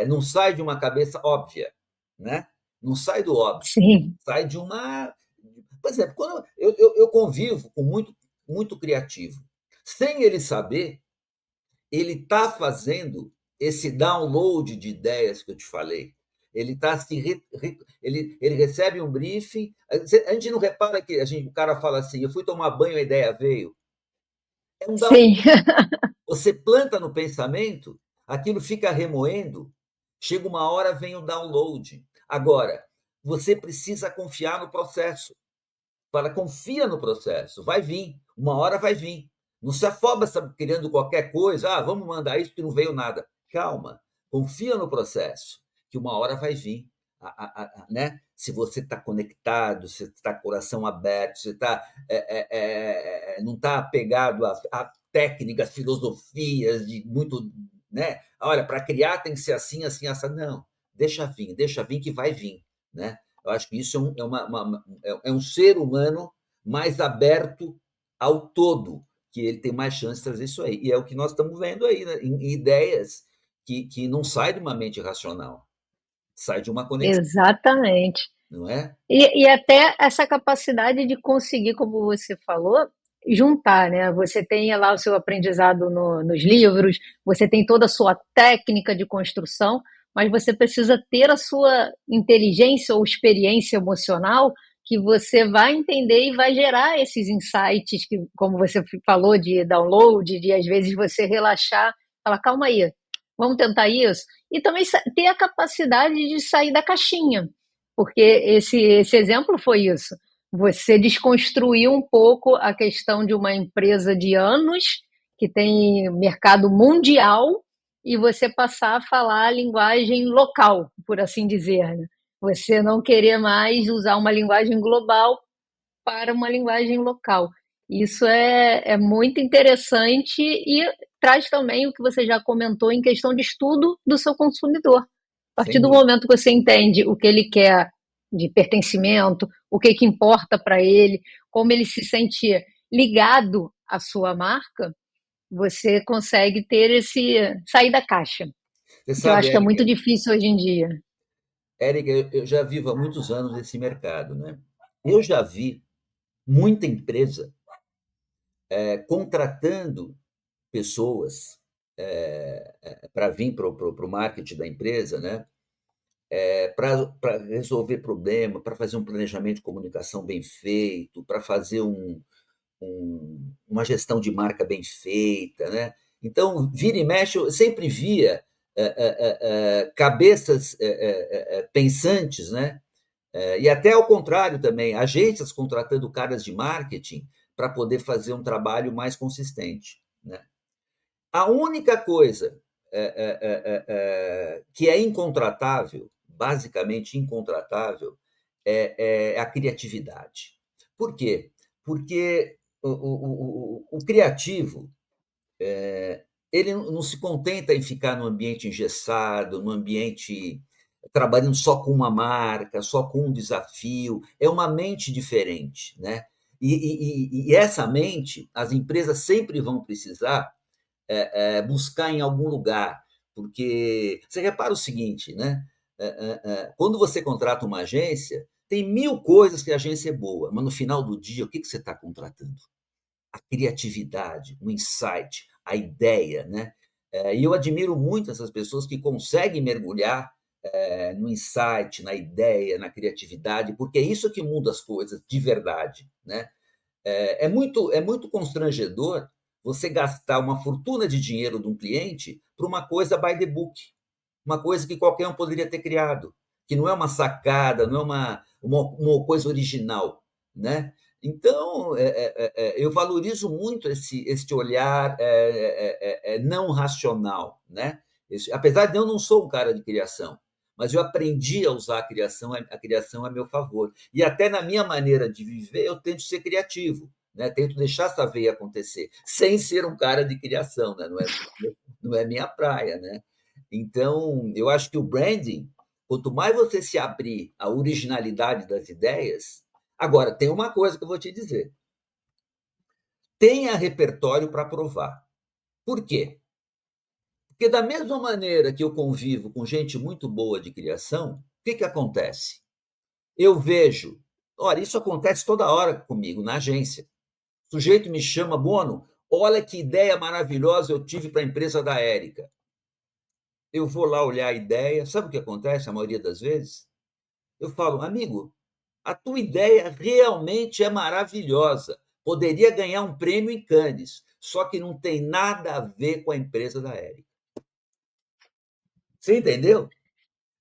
Speaker 2: não saem de uma cabeça óbvia, né? Não sai do óbvio,
Speaker 1: Sim,
Speaker 2: sai de uma. Por exemplo, quando eu convivo com muito criativo, sem ele saber, ele está fazendo esse download de ideias que eu te falei. Ele está ele recebe um briefing. A gente não repara que o cara fala assim: eu fui tomar banho, a ideia veio. É um download.
Speaker 1: sim.
Speaker 2: Você planta no pensamento, aquilo fica remoendo, chega uma hora, vem o download. Agora, você precisa confiar no processo. Fala, confia no processo, vai vir, uma hora vai vir. Não se afoba criando qualquer coisa, vamos mandar isso que não veio nada. Calma, confia no processo, que uma hora vai vir. Né? Se você está conectado, se está com o coração aberto, se não está apegado a técnicas, filosofias de muito. Né? Olha, para criar tem que ser assim, assim, assim. Não, deixa vir que vai vir. Né? Eu acho que isso é um ser humano mais aberto ao todo, que ele tem mais chance de trazer isso aí. E é o que nós estamos vendo aí, né? Em ideias que não saem de uma mente racional, sai de uma conexão,
Speaker 1: Exatamente.
Speaker 2: não é?
Speaker 1: E até essa capacidade de conseguir, como você falou, juntar, né? Você tem lá o seu aprendizado nos livros, você tem toda a sua técnica de construção, mas você precisa ter a sua inteligência ou experiência emocional que você vai entender e vai gerar esses insights que, como você falou, de download, de às vezes você relaxar, falar, calma aí, vamos tentar isso. E também ter a capacidade de sair da caixinha, porque esse exemplo foi isso. Você desconstruiu um pouco a questão de uma empresa de anos, que tem mercado mundial, e você passar a falar a linguagem local, por assim dizer. Né? Você não querer mais usar uma linguagem global para uma linguagem local. Isso é muito interessante e traz também o que você já comentou em questão de estudo do seu consumidor. A partir
Speaker 2: Sem
Speaker 1: do
Speaker 2: dúvida.
Speaker 1: momento que você entende o que ele quer de pertencimento, o que, que importa para ele, como ele se sente ligado à sua marca, você consegue ter esse sair da caixa,
Speaker 2: Você
Speaker 1: que eu
Speaker 2: sabe,
Speaker 1: acho que é
Speaker 2: Érica,
Speaker 1: muito difícil hoje em dia.
Speaker 2: Érica, eu já vivo há muitos anos nesse mercado, né? Eu já vi muita empresa contratando pessoas para vir para o marketing da empresa, né? Para resolver problema, para fazer um planejamento de comunicação bem feito, para fazer uma gestão de marca bem feita. Né? Então, vira e mexe, eu sempre via cabeças pensantes, né? E até ao contrário também, agências contratando caras de marketing para poder fazer um trabalho mais consistente. Né? A única coisa que é incontratável, basicamente incontratável, é a criatividade. Por quê? Porque o criativo ele não se contenta em ficar num ambiente engessado, num ambiente trabalhando só com uma marca, só com um desafio. É uma mente diferente, né? E essa mente, as empresas sempre vão precisar buscar em algum lugar, porque você repara o seguinte, né? Quando você contrata uma agência, tem 1000 coisas que a agência é boa, mas no final do dia, o que você está contratando? A criatividade, o insight, a ideia, né? E eu admiro muito essas pessoas que conseguem mergulhar no insight, na ideia, na criatividade, porque é isso que muda as coisas de verdade, né? É muito constrangedor você gastar uma fortuna de dinheiro de um cliente para uma coisa by the book, uma coisa que qualquer um poderia ter criado, que não é uma sacada, não é uma coisa original, né? Então, eu valorizo muito esse olhar não racional, né? Apesar de eu não sou um cara de criação, mas eu aprendi a usar a criação a meu favor. E até na minha maneira de viver, eu tento ser criativo, né? Tento deixar essa veia acontecer, sem ser um cara de criação, né? Não é minha praia, né? Então, eu acho que o branding, quanto mais você se abrir à originalidade das ideias. Agora, tem uma coisa que eu vou te dizer: tenha repertório para provar. Por quê? Porque, da mesma maneira que eu convivo com gente muito boa de criação, o que acontece? Eu vejo, olha, isso acontece toda hora comigo na agência. O sujeito me chama, Bono, olha que ideia maravilhosa eu tive para a empresa da Érica. Eu vou lá olhar a ideia, sabe o que acontece a maioria das vezes? Eu falo, amigo, a tua ideia realmente é maravilhosa, poderia ganhar um prêmio em Cannes, só que não tem nada a ver com a empresa da Érica. Você entendeu?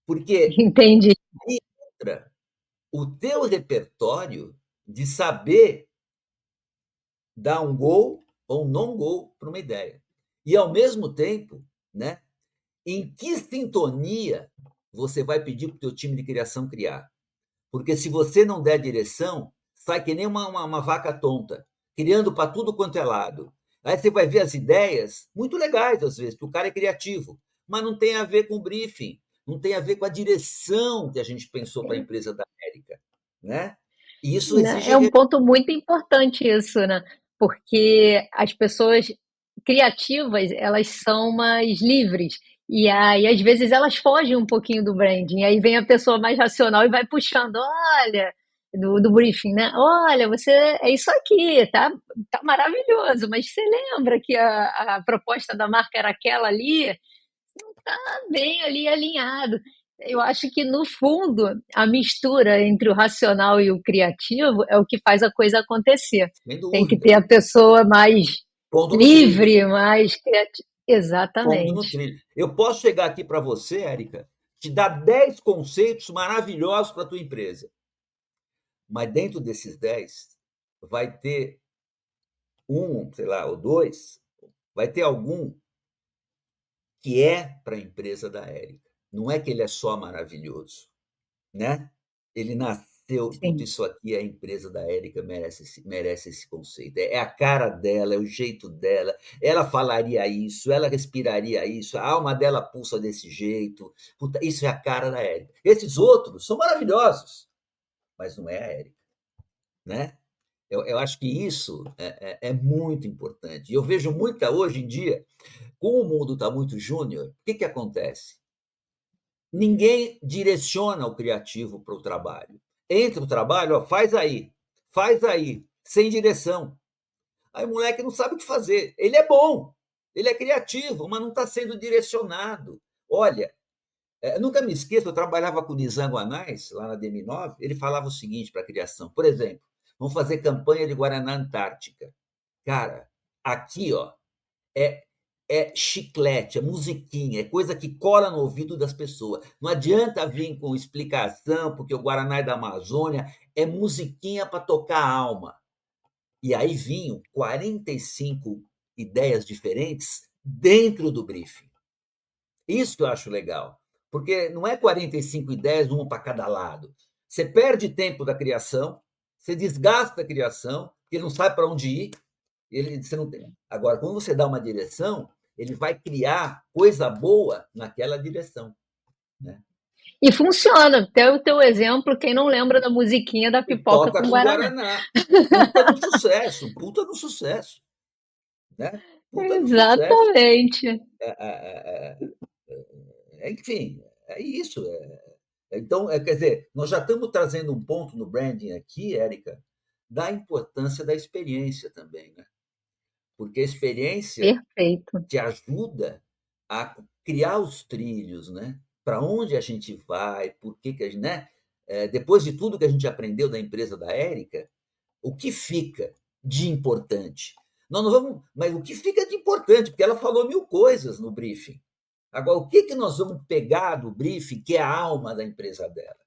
Speaker 2: Porque
Speaker 1: Entendi.
Speaker 2: aí entra o teu repertório de saber dar um gol ou um não gol para uma ideia. E, ao mesmo tempo, né, em que sintonia você vai pedir para o teu time de criação criar? Porque se você não der direção, sai que nem uma vaca tonta, criando para tudo quanto é lado. Aí você vai ver as ideias, muito legais às vezes, porque o cara é criativo, mas não tem a ver com o briefing, não tem a ver com a direção que a gente pensou para a empresa da América, né? E isso
Speaker 1: Né,
Speaker 2: exige.
Speaker 1: é um ponto muito importante isso, né? Porque as pessoas criativas, elas são mais livres. E aí, às vezes, elas fogem um pouquinho do branding. Aí vem a pessoa mais racional e vai puxando, olha, do briefing, né? Olha, você é isso aqui, tá maravilhoso, mas você lembra que a proposta da marca era aquela ali? Bem ali alinhado. Eu acho que, no fundo, a mistura entre o racional e o criativo é o que faz a coisa acontecer.
Speaker 2: Sem
Speaker 1: Tem que
Speaker 2: dúvida,
Speaker 1: ter a pessoa mais
Speaker 2: pondo no trilho,
Speaker 1: livre, mais criativa.
Speaker 2: pondo no
Speaker 1: Exatamente.
Speaker 2: trilho. Eu posso chegar aqui para você, Érica, te dar 10 conceitos maravilhosos para a tua empresa, mas dentro desses 10 vai ter um, sei lá, ou dois, vai ter algum que é para a empresa da Érica. Não é que ele é só maravilhoso, né? Ele nasceu, puta,
Speaker 1: Sim.
Speaker 2: isso aqui é a empresa da Érica, merece esse conceito. É a cara dela, é o jeito dela. Ela falaria isso, ela respiraria isso, a alma dela pulsa desse jeito. Puta, isso é a cara da Érica. Esses outros são maravilhosos, mas não é a Érica, né? Eu acho que isso é muito importante. E eu vejo muita, hoje em dia, como o mundo está muito júnior, o que acontece? Ninguém direciona o criativo para o trabalho. Entra o trabalho, ó, faz aí, sem direção. Aí o moleque não sabe o que fazer. Ele é bom, ele é criativo, mas não está sendo direcionado. Olha, nunca me esqueço, eu trabalhava com o Nizam Guanais, lá na DM9, ele falava o seguinte para a criação, por exemplo, vamos fazer campanha de Guaraná Antártica. Cara, aqui, ó, é, é chiclete, é musiquinha, é coisa que cola no ouvido das pessoas. Não adianta vir com explicação, porque o Guaraná é da Amazônia, é musiquinha para tocar a alma. E aí vinham 45 ideias diferentes dentro do briefing. Isso que eu acho legal, porque não é 45 ideias, uma para cada lado. Você perde tempo da criação, você desgasta a criação, porque não sabe para onde ir, você não tem. Agora, quando você dá uma direção, ele vai criar coisa boa naquela direção, né?
Speaker 1: E funciona. Até o teu exemplo, quem não lembra da musiquinha da
Speaker 2: E
Speaker 1: pipoca
Speaker 2: toca
Speaker 1: com
Speaker 2: com
Speaker 1: Guaraná?
Speaker 2: Guaraná. Puta do sucesso, né? puta do sucesso.
Speaker 1: Exatamente.
Speaker 2: É, enfim, é isso. Então, quer dizer, nós já estamos trazendo um ponto no branding aqui, Érica, da importância da experiência também, né? Porque a experiência
Speaker 1: Perfeito.
Speaker 2: te ajuda a criar os trilhos, né? Para onde a gente vai, por que que a gente, né? Depois de tudo que a gente aprendeu da empresa da Érica, o que fica de importante? Nós não vamos, mas o que fica de importante? Porque ela falou mil coisas no briefing. Agora, o que que nós vamos pegar do briefing, que é a alma da empresa dela?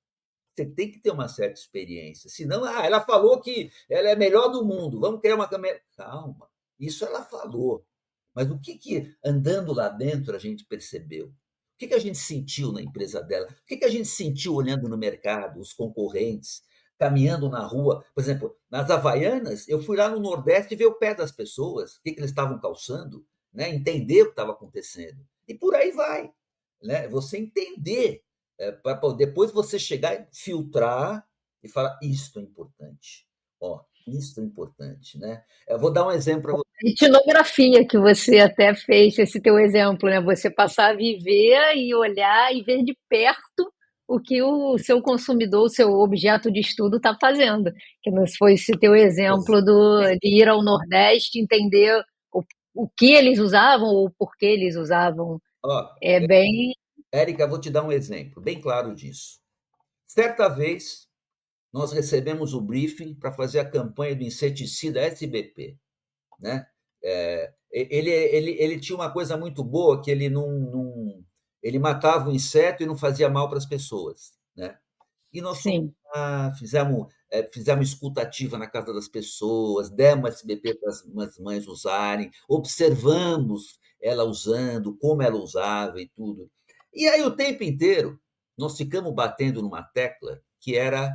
Speaker 2: Você tem que ter uma certa experiência. Senão, ela falou que ela é a melhor do mundo, vamos criar uma câmera. Calma, isso ela falou. Mas o que, que andando lá dentro a gente percebeu? O que, que a gente sentiu na empresa dela? O que, que a gente sentiu olhando no mercado, os concorrentes, caminhando na rua? Por exemplo, nas Havaianas, eu fui lá no Nordeste ver o pé das pessoas, o que, que eles estavam calçando, né? Entender o que estava acontecendo. E por aí vai. Né? Você entender para depois você chegar e filtrar e falar isto é importante, ó, isto é importante, né? Eu vou dar um exemplo para você.
Speaker 1: Etnografia que você até fez, esse teu exemplo, né? Você passar a viver e olhar e ver de perto o que o seu consumidor, o seu objeto de estudo está fazendo. Que não foi esse teu exemplo de ir ao Nordeste, entender o, o que eles usavam ou por que eles usavam.
Speaker 2: Ó,
Speaker 1: É bem.
Speaker 2: Érica, vou te dar um exemplo bem claro disso. Certa vez, nós recebemos o briefing para fazer a campanha do inseticida SBP, né? Ele tinha uma coisa muito boa que ele matava o inseto e não fazia mal para as pessoas, né? E nós fomos
Speaker 1: Sim,
Speaker 2: lá, fizemos escutativa na casa das pessoas, demos SBP para as mães usarem, observamos ela usando, como ela usava e tudo. E aí, o tempo inteiro, nós ficamos batendo numa tecla que era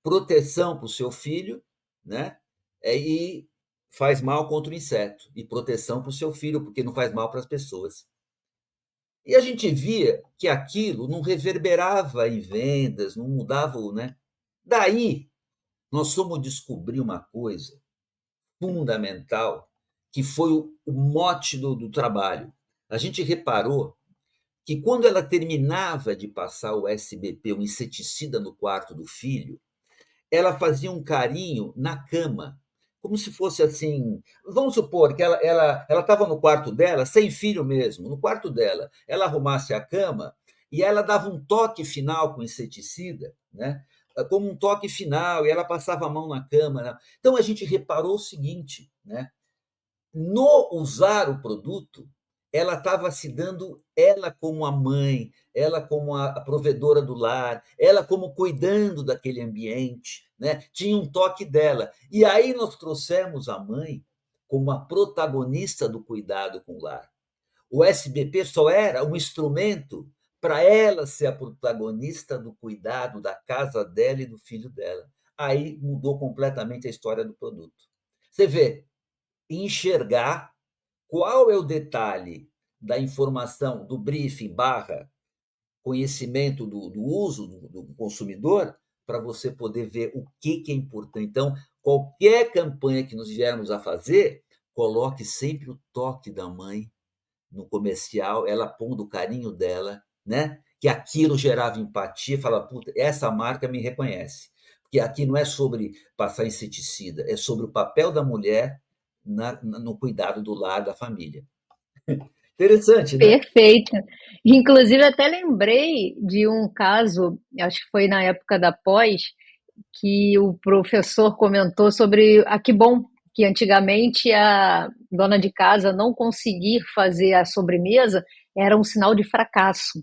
Speaker 2: proteção para o seu filho, né? E faz mal contra o inseto, e proteção para o seu filho, porque não faz mal para as pessoas. E a gente via que aquilo não reverberava em vendas, não mudava, né? Daí, nós fomos descobrir uma coisa fundamental, que foi o mote do trabalho. A gente reparou que quando ela terminava de passar o SBP, o inseticida, no quarto do filho, ela fazia um carinho na cama, como se fosse assim. Vamos supor que ela estava no quarto dela, sem filho mesmo, no quarto dela. Ela arrumasse a cama e ela dava um toque final com inseticida, né? Como um toque final, e ela passava a mão na cama. Né? Então a gente reparou o seguinte, né? No usar o produto, ela estava se dando, ela como a mãe, ela como a provedora do lar, ela como cuidando daquele ambiente, né? Tinha um toque dela. E aí nós trouxemos a mãe como a protagonista do cuidado com o lar. O SBP só era um instrumento para ela ser a protagonista do cuidado da casa dela e do filho dela. Aí mudou completamente a história do produto. Você vê, enxergar qual é o detalhe da informação do briefing barra conhecimento do uso do consumidor para você poder ver o que é importante. Então, qualquer campanha que nós viermos a fazer, coloque sempre o toque da mãe no comercial, ela pondo o carinho dela, né? Que aquilo gerava empatia, fala, puta, essa marca me reconhece. Porque aqui não é sobre passar inseticida, é sobre o papel da mulher no cuidado do lar, da família. Interessante, né?
Speaker 1: perfeito. Inclusive, até lembrei de um caso, acho que foi na época da pós, que o professor comentou sobre a que bom que antigamente a dona de casa não conseguir fazer a sobremesa era um sinal de fracasso.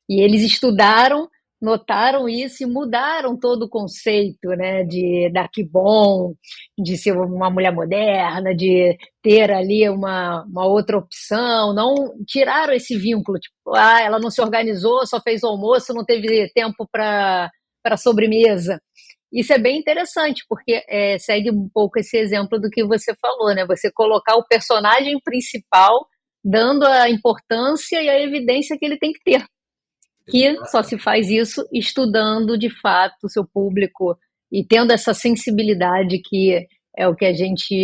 Speaker 1: E eles estudaram, notaram isso e mudaram todo o conceito, né, de da que bom, de ser uma mulher moderna, de ter ali uma outra opção, não tiraram esse vínculo, tipo, ela não se organizou, só fez o almoço, não teve tempo para sobremesa. Isso é bem interessante, porque segue um pouco esse exemplo do que você falou, né? Você colocar o personagem principal dando a importância e a evidência que ele tem que ter, que só se faz isso estudando de fato o seu público e tendo essa sensibilidade que é o que a gente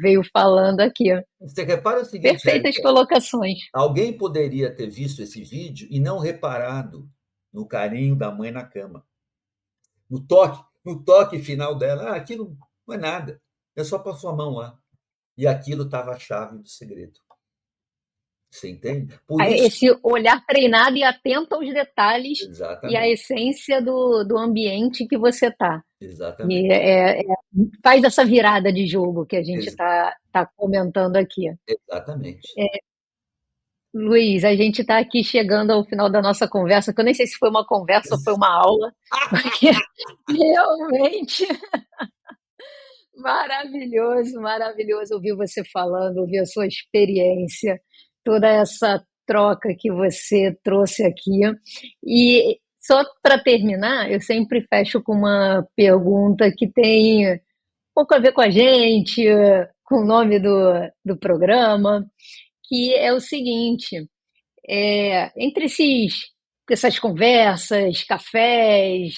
Speaker 1: veio falando aqui.
Speaker 2: Você repara o seguinte,
Speaker 1: Perfeitas
Speaker 2: Érica,
Speaker 1: colocações.
Speaker 2: alguém poderia ter visto esse vídeo e não reparado no carinho da mãe na cama, no toque final dela. Ah, aquilo não é nada, é só passou a mão lá. E aquilo estava a chave do segredo. Você entende? Por isso,
Speaker 1: Esse olhar treinado e atento aos detalhes e à
Speaker 2: exatamente,
Speaker 1: essência do ambiente que você está. E
Speaker 2: exatamente,
Speaker 1: faz essa virada de jogo que a gente
Speaker 2: ex-
Speaker 1: está comentando aqui.
Speaker 2: exatamente.
Speaker 1: Luiz, a gente está aqui chegando ao final da nossa conversa, que eu nem sei se foi uma conversa ou foi uma aula, porque realmente maravilhoso, maravilhoso ouvir você falando, ouvir a sua experiência, toda essa troca que você trouxe aqui. E só para terminar, eu sempre fecho com uma pergunta que tem um pouco a ver com a gente, com o nome do programa, que é o seguinte: entre essas conversas, cafés,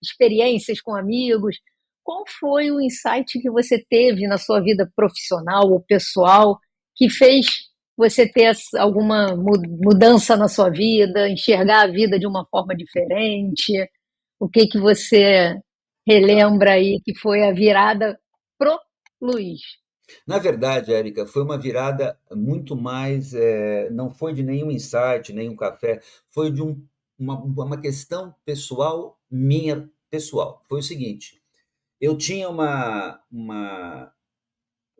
Speaker 1: experiências com amigos, qual foi o insight que você teve na sua vida profissional ou pessoal que fez você ter alguma mudança na sua vida, enxergar a vida de uma forma diferente? O que que você relembra aí que foi a virada pro Luiz?
Speaker 2: Na verdade, Érica, foi uma virada muito mais, não foi de nenhum insight, nenhum café, foi de uma questão pessoal, minha pessoal. Foi o seguinte, eu tinha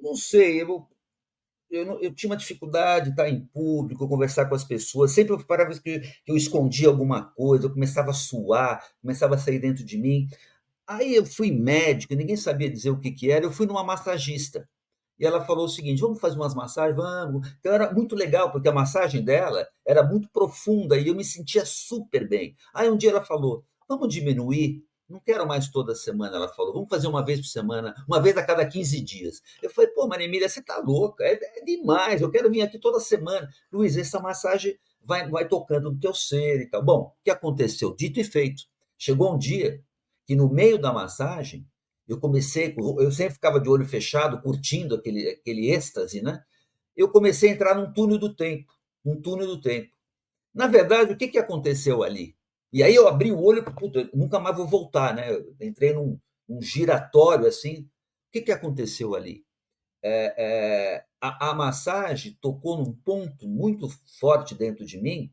Speaker 2: não sei, eu tinha uma dificuldade de estar em público, conversar com as pessoas. Sempre eu parava que eu escondia alguma coisa, eu começava a suar, começava a sair dentro de mim. Aí eu fui médico, ninguém sabia dizer o que que era. Eu fui numa massagista. E ela falou o seguinte: vamos fazer umas massagens? Vamos. Então era muito legal, porque a massagem dela era muito profunda e eu me sentia super bem. Aí um dia ela falou: vamos diminuir? Não quero mais toda semana, ela falou. Vamos fazer uma vez por semana, uma vez a cada 15 dias. Eu falei: pô, Maria Emília, você tá louca? É demais, eu quero vir aqui toda semana. Luiz, essa massagem vai tocando no teu ser e tal. Bom, o que aconteceu? Dito e feito. Chegou um dia que no meio da massagem eu sempre ficava de olho fechado, curtindo aquele êxtase, né? Eu comecei a entrar num túnel do tempo, um túnel do tempo. Na verdade, o que que aconteceu ali? E aí eu abri o olho, puta, nunca mais vou voltar, né? Eu entrei num giratório assim. O que que aconteceu ali? A massagem tocou num ponto muito forte dentro de mim,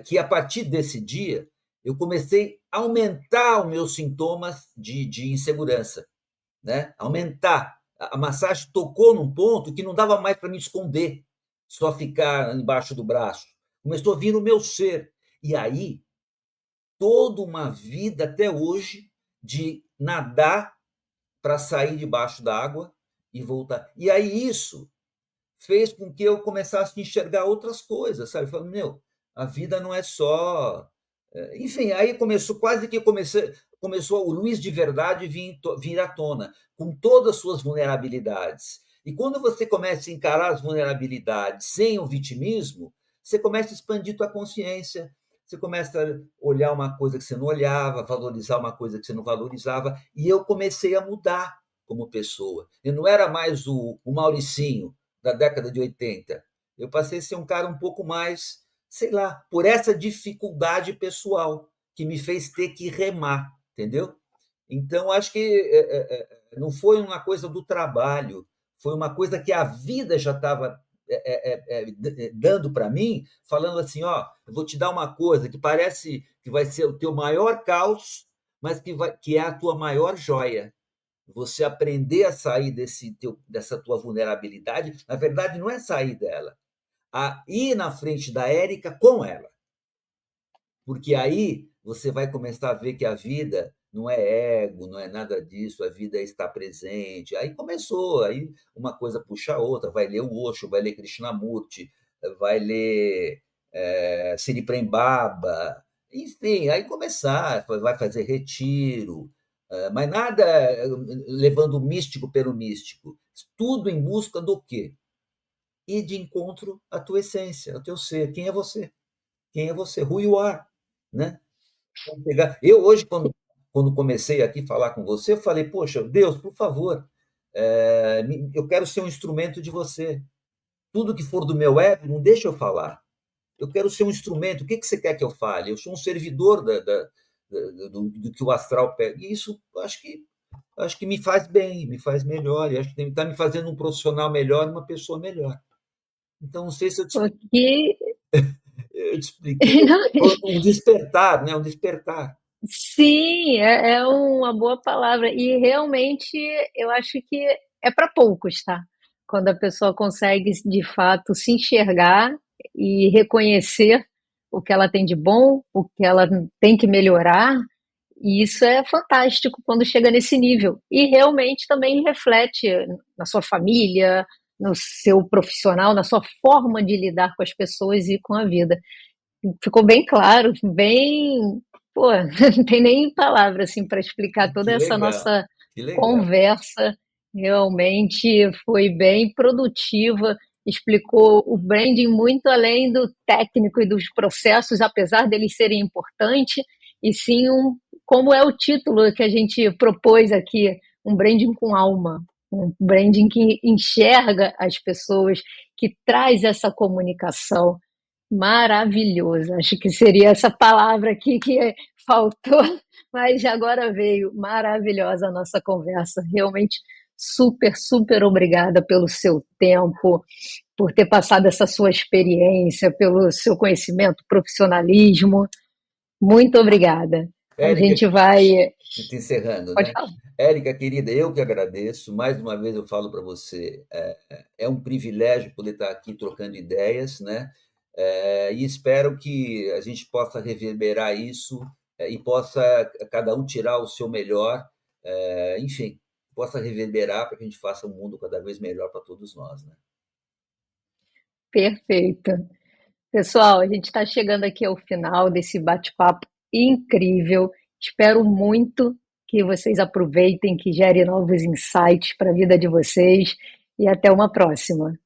Speaker 2: que a partir desse dia eu comecei a aumentar os meus sintomas de insegurança, né? Aumentar. A massagem tocou num ponto que não dava mais para me esconder, só ficar embaixo do braço. Começou a vir no meu ser. E aí, toda uma vida até hoje de nadar para sair debaixo da água e voltar. E aí isso fez com que eu começasse a enxergar outras coisas, sabe? Falando, meu, a vida não é só. Enfim, aí começou o Luiz de verdade vir à tona, com todas as suas vulnerabilidades. E quando você começa a encarar as vulnerabilidades sem o vitimismo, você começa a expandir tua consciência, você começa a olhar uma coisa que você não olhava, valorizar uma coisa que você não valorizava, e eu comecei a mudar como pessoa. Eu não era mais o Mauricinho da década de 80. Eu passei a ser um cara um pouco mais, sei lá, por essa dificuldade pessoal que me fez ter que remar, entendeu? Então, acho que não foi uma coisa do trabalho, foi uma coisa que a vida já estava dando para mim, falando assim, ó, eu vou te dar uma coisa que parece que vai ser o teu maior caos, mas que é a tua maior joia. Você aprender a sair dessa tua vulnerabilidade, na verdade, não é sair dela, a ir na frente da Érica com ela. Porque aí você vai começar a ver que a vida não é ego, não é nada disso, a vida é estar presente. Aí começou, aí uma coisa puxa a outra, vai ler o Osho, vai ler Krishnamurti, vai ler Siri Prembaba, enfim, aí começar, vai fazer retiro, mas nada levando o místico pelo místico, tudo em busca do quê? Ir de encontro à tua essência, ao teu ser, quem é você? Quem é você? Who you are, né? Eu hoje, quando quando comecei aqui a falar com você, eu falei, poxa, Deus, por favor, eu quero ser um instrumento de você. Tudo que for do meu ego, não deixa eu falar. Eu quero ser um instrumento. O que você quer que eu fale? Eu sou um servidor do que o astral pega. E isso acho que me faz bem, me faz melhor. E acho que está me fazendo um profissional melhor, uma pessoa melhor. Então, não sei se
Speaker 1: Porque
Speaker 2: eu te expliquei. Um despertar, né? Um despertar.
Speaker 1: sim, é uma boa palavra. E realmente eu acho que é para poucos, tá? Quando a pessoa consegue de fato se enxergar e reconhecer o que ela tem de bom, o que ela tem que melhorar, e isso é fantástico quando chega nesse nível. E realmente também reflete na sua família, no seu profissional, na sua forma de lidar com as pessoas e com a vida. Ficou bem claro, bem. Pô, não tem nem palavra assim para explicar toda
Speaker 2: Que
Speaker 1: essa
Speaker 2: legal,
Speaker 1: nossa
Speaker 2: que legal.
Speaker 1: conversa. Realmente foi bem produtiva, explicou o branding muito além do técnico e dos processos, apesar deles serem importantes, e sim como é o título que a gente propôs aqui, um branding com alma, um branding que enxerga as pessoas, que traz essa comunicação. Maravilhoso, acho que seria essa palavra aqui que faltou, mas agora veio. Maravilhosa a nossa conversa. Realmente super, super obrigada pelo seu tempo, por ter passado essa sua experiência, pelo seu conhecimento, profissionalismo. Muito obrigada. A
Speaker 2: Érica,
Speaker 1: gente vai.
Speaker 2: encerrando,
Speaker 1: Pode
Speaker 2: né?
Speaker 1: falar.
Speaker 2: Érica, querida, eu que agradeço. Mais uma vez eu falo para você, é um privilégio poder estar aqui trocando ideias, né? E espero que a gente possa reverberar isso e possa cada um tirar o seu melhor, enfim, possa reverberar para que a gente faça um mundo cada vez melhor para todos nós, né?
Speaker 1: Perfeito. Pessoal, a gente está chegando aqui ao final desse bate-papo incrível. Espero muito que vocês aproveitem, que gere novos insights para a vida de vocês e até uma próxima.